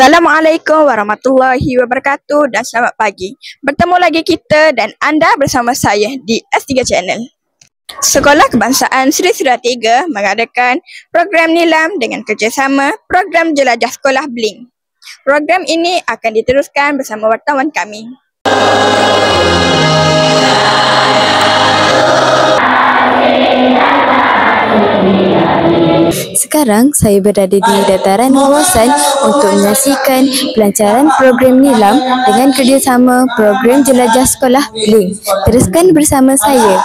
Assalamualaikum warahmatullahi wabarakatuh dan selamat pagi. Bertemu lagi kita dan anda bersama saya di S3 Channel. Sekolah Kebangsaan Seri Suria 3 mengadakan program Nilam dengan kerjasama program Jelajah Sekolah Blink. Program ini akan diteruskan bersama wartawan kami. Sekarang saya berada di dataran kawasan untuk menyaksikan pelancaran program Nilam dengan kerjasama program Jelajah Sekolah Blink. Teruskan bersama saya.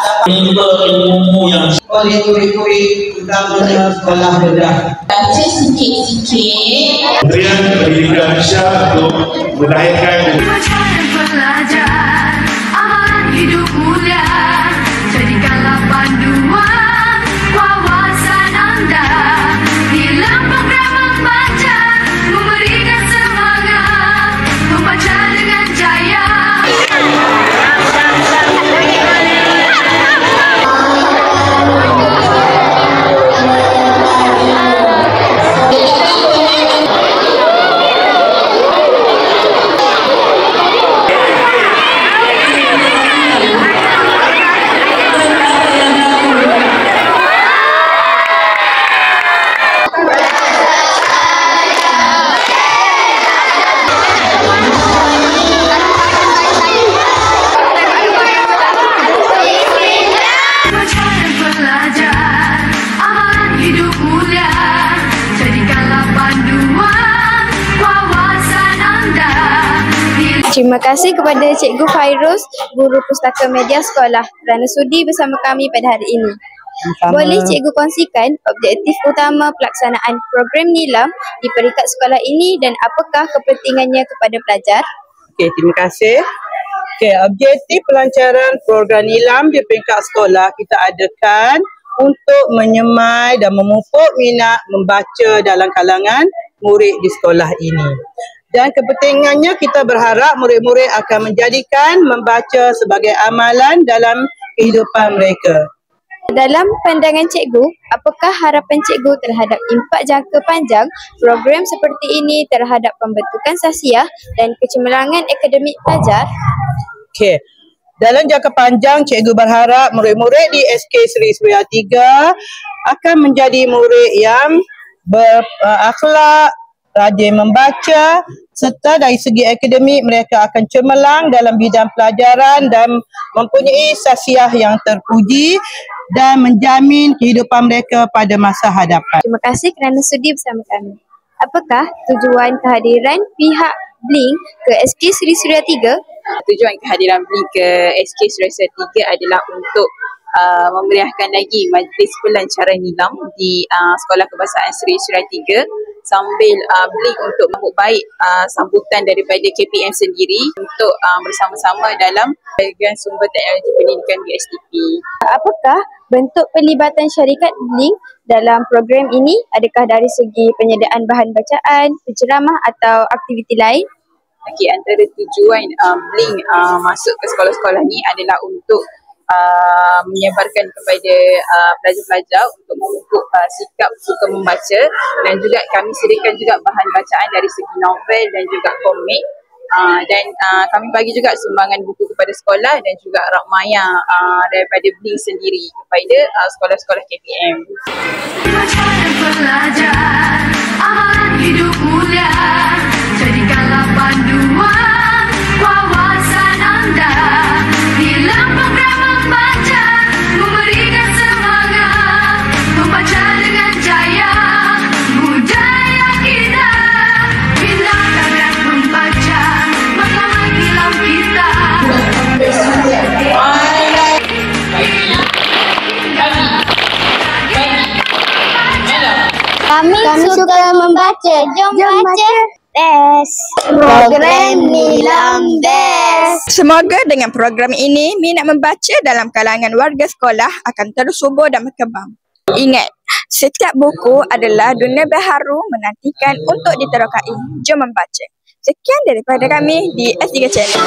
Oleh murid-murid utamanya sekolah rendah. Baca sikit-sikit. Kemudian berikan syarat untuk melahirkan Belajar, amalan hidup mulia, jadikanlah panduan wawasan anda. Dalam program membaca, memberikan semangat, membaca dengan jaya. Terima kasih kepada Cikgu Fairuz, Guru Pustaka Media Sekolah kerana sudi bersama kami pada hari ini. Boleh Cikgu kongsikan objektif utama pelaksanaan program Nilam di peringkat sekolah ini dan apakah kepentingannya kepada pelajar? Okey, terima kasih. Okey, objektif pelancaran program Nilam di peringkat sekolah kita adakan untuk menyemai dan memupuk minat membaca dalam kalangan murid di sekolah ini. Dan kepentingannya kita berharap murid-murid akan menjadikan membaca sebagai amalan dalam kehidupan mereka. Dalam pandangan Cikgu, apakah harapan Cikgu terhadap impak jangka panjang program seperti ini terhadap pembentukan sahsiah dan kecemerlangan akademik pelajar? Okey. Dalam jangka panjang, Cikgu berharap murid-murid di SK Seri Suria 3 akan menjadi murid yang berakhlak, rajin membaca, serta dari segi akademik mereka akan cemerlang dalam bidang pelajaran dan mempunyai sahsiah yang terpuji dan menjamin kehidupan mereka pada masa hadapan. Terima kasih kerana sudi bersama kami. Apakah tujuan kehadiran pihak Blink ke SK Seri Suria 3? Tujuan kehadiran Blink ke SK Seri Suria 3 adalah untuk memeriahkan lagi majlis pelancaran Nilam di Sekolah Kebangsaan Seri Suria 3 sambil Blink untuk menyambut baik sambutan daripada KPM sendiri untuk bersama-sama dalam bahagian sumber teknologi pendidikan BSTP. Apakah bentuk pelibatan syarikat Blink dalam program ini? Adakah dari segi penyediaan bahan bacaan, penceramah atau aktiviti lain? Okay, antara tujuan Blink masuk ke sekolah-sekolah ni adalah untuk menyebarkan kepada pelajar-pelajar untuk memupuk sikap suka membaca, dan juga kami sediakan juga bahan bacaan dari segi novel dan juga komik, dan kami bagi juga sumbangan buku kepada sekolah dan juga rak maya daripada Blink sendiri kepada sekolah-sekolah KPM. Belajar, amalan hidup mulia, jadikanlah panduan wawasan anda. Dalam program membaca, memberikan semangat, membaca dengan jaya. Budaya kita, pindahkan dan membaca, makanan Nilam kita. Kami suka membaca. Jom baca. Best. Program Nilam best. Semoga dengan program ini, minat membaca dalam kalangan warga sekolah akan terus subur dan berkembang. Ingat, setiap buku adalah dunia baharu menantikan untuk diterokai. Jom membaca. Sekian daripada kami di S3 Channel.